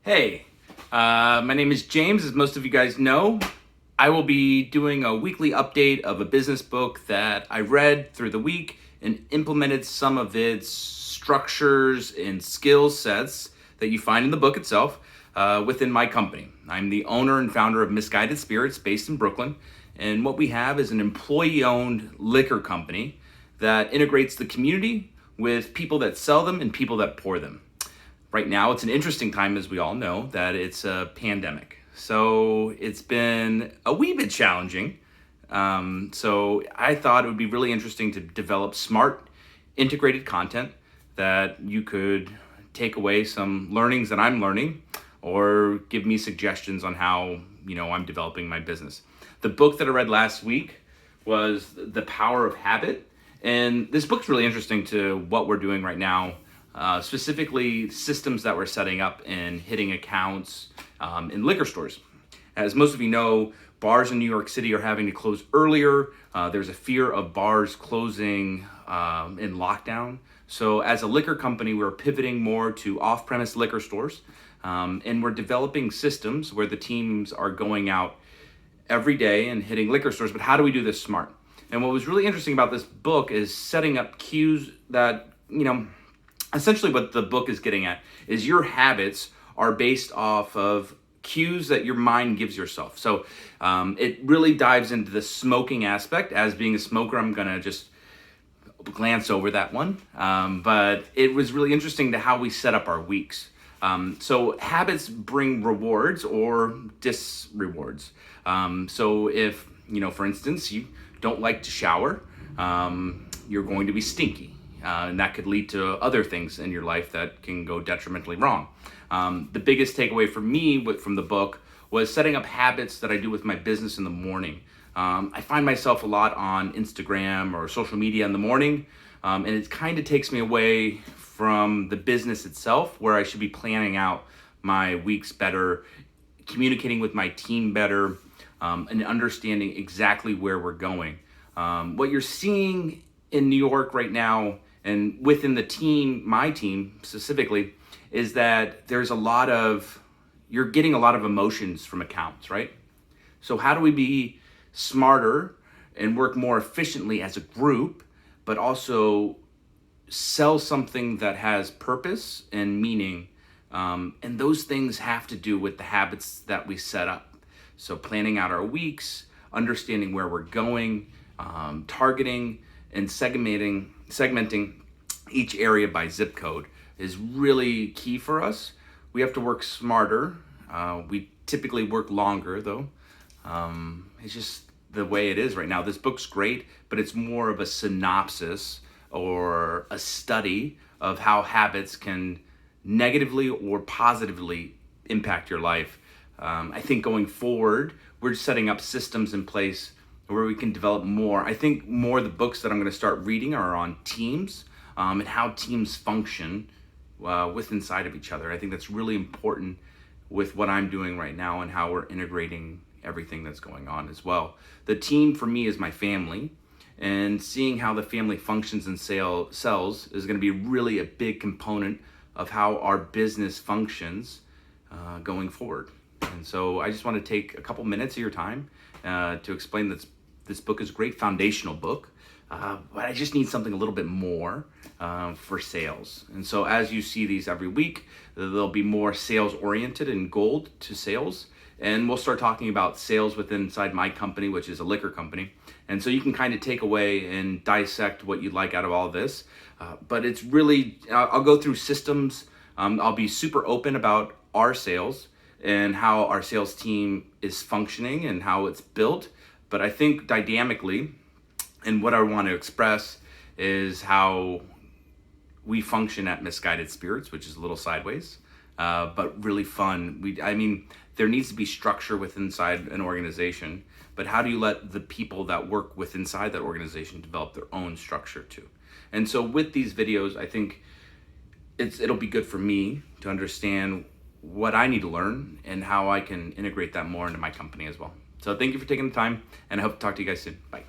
Hey, my name is James. As most of you guys know, I will be doing a weekly update of a business book that I read through the week and implemented some of its structures and skill sets that you find in the book itself within my company. I'm the owner and founder of Misguided Spirits based in Brooklyn. And what we have is an employee-owned liquor company that integrates the community with people that sell them and people that pour them. Right now, it's an interesting time, as we all know, that it's a pandemic. So it's been a wee bit challenging. So I thought it would be really interesting to develop smart, integrated content that you could take away some learnings that I'm learning or give me suggestions on how, I'm developing my business. The book that I read last week was The Power of Habit. And this book's really interesting to what we're doing right now. Specifically systems that we're setting up and hitting accounts in liquor stores. As most of you know, bars in New York City are having to close earlier. There's a fear of bars closing in lockdown. So as a liquor company, we're pivoting more to off-premise liquor stores. And we're developing systems where the teams are going out every day and hitting liquor stores. But how do we do this smart? And what was really interesting about this book is setting up cues that, essentially what the book is getting at is your habits are based off of cues that your mind gives yourself. So it really dives into the smoking aspect. As being a smoker, I'm going to just glance over that one. But it was really interesting to how we set up our weeks. So habits bring rewards or disrewards. So if, for instance, you don't like to shower, you're going to be stinky. And that could lead to other things in your life that can go detrimentally wrong. The biggest takeaway for me from the book was setting up habits that I do with my business in the morning. I find myself a lot on Instagram or social media in the morning, and it kind of takes me away from the business itself, where I should be planning out my weeks better, communicating with my team better, and understanding exactly where we're going. What you're seeing in New York right now, and within the team, my team specifically, is that you're getting a lot of emotions from accounts, right? So how do we be smarter and work more efficiently as a group, but also sell something that has purpose and meaning? And those things have to do with the habits that we set up. So planning out our weeks, understanding where we're going, targeting and segmenting each area by zip code is really key for us. We have to work smarter. We typically work longer though. It's just the way it is right now. This book's great, but it's more of a synopsis or a study of how habits can negatively or positively impact your life. I think going forward, we're setting up systems in place where we can develop more. I think more of the books that I'm going to start reading are on teams and how teams function with inside of each other. I think that's really important with what I'm doing right now and how we're integrating everything that's going on as well. The team for me is my family, and seeing how the family functions and sells is going to be really a big component of how our business functions going forward. And so I just want to take a couple minutes of your time to explain that this book is a great foundational book, but I just need something a little bit more for sales. And so as you see these every week, they'll be more sales oriented and gold to sales. And we'll start talking about sales inside my company, which is a liquor company. And so you can kind of take away and dissect what you'd like out of all this. But it's really, I'll go through systems. I'll be super open about our sales and how our sales team is functioning and how it's built. But I think dynamically, and what I want to express is how we function at Misguided Spirits, which is a little sideways, but really fun. There needs to be structure inside an organization, but how do you let the people that work inside that organization develop their own structure too? And so with these videos, I think it'll be good for me to understand what I need to learn and how I can integrate that more into my company as well. So thank you for taking the time, and I hope to talk to you guys soon. Bye.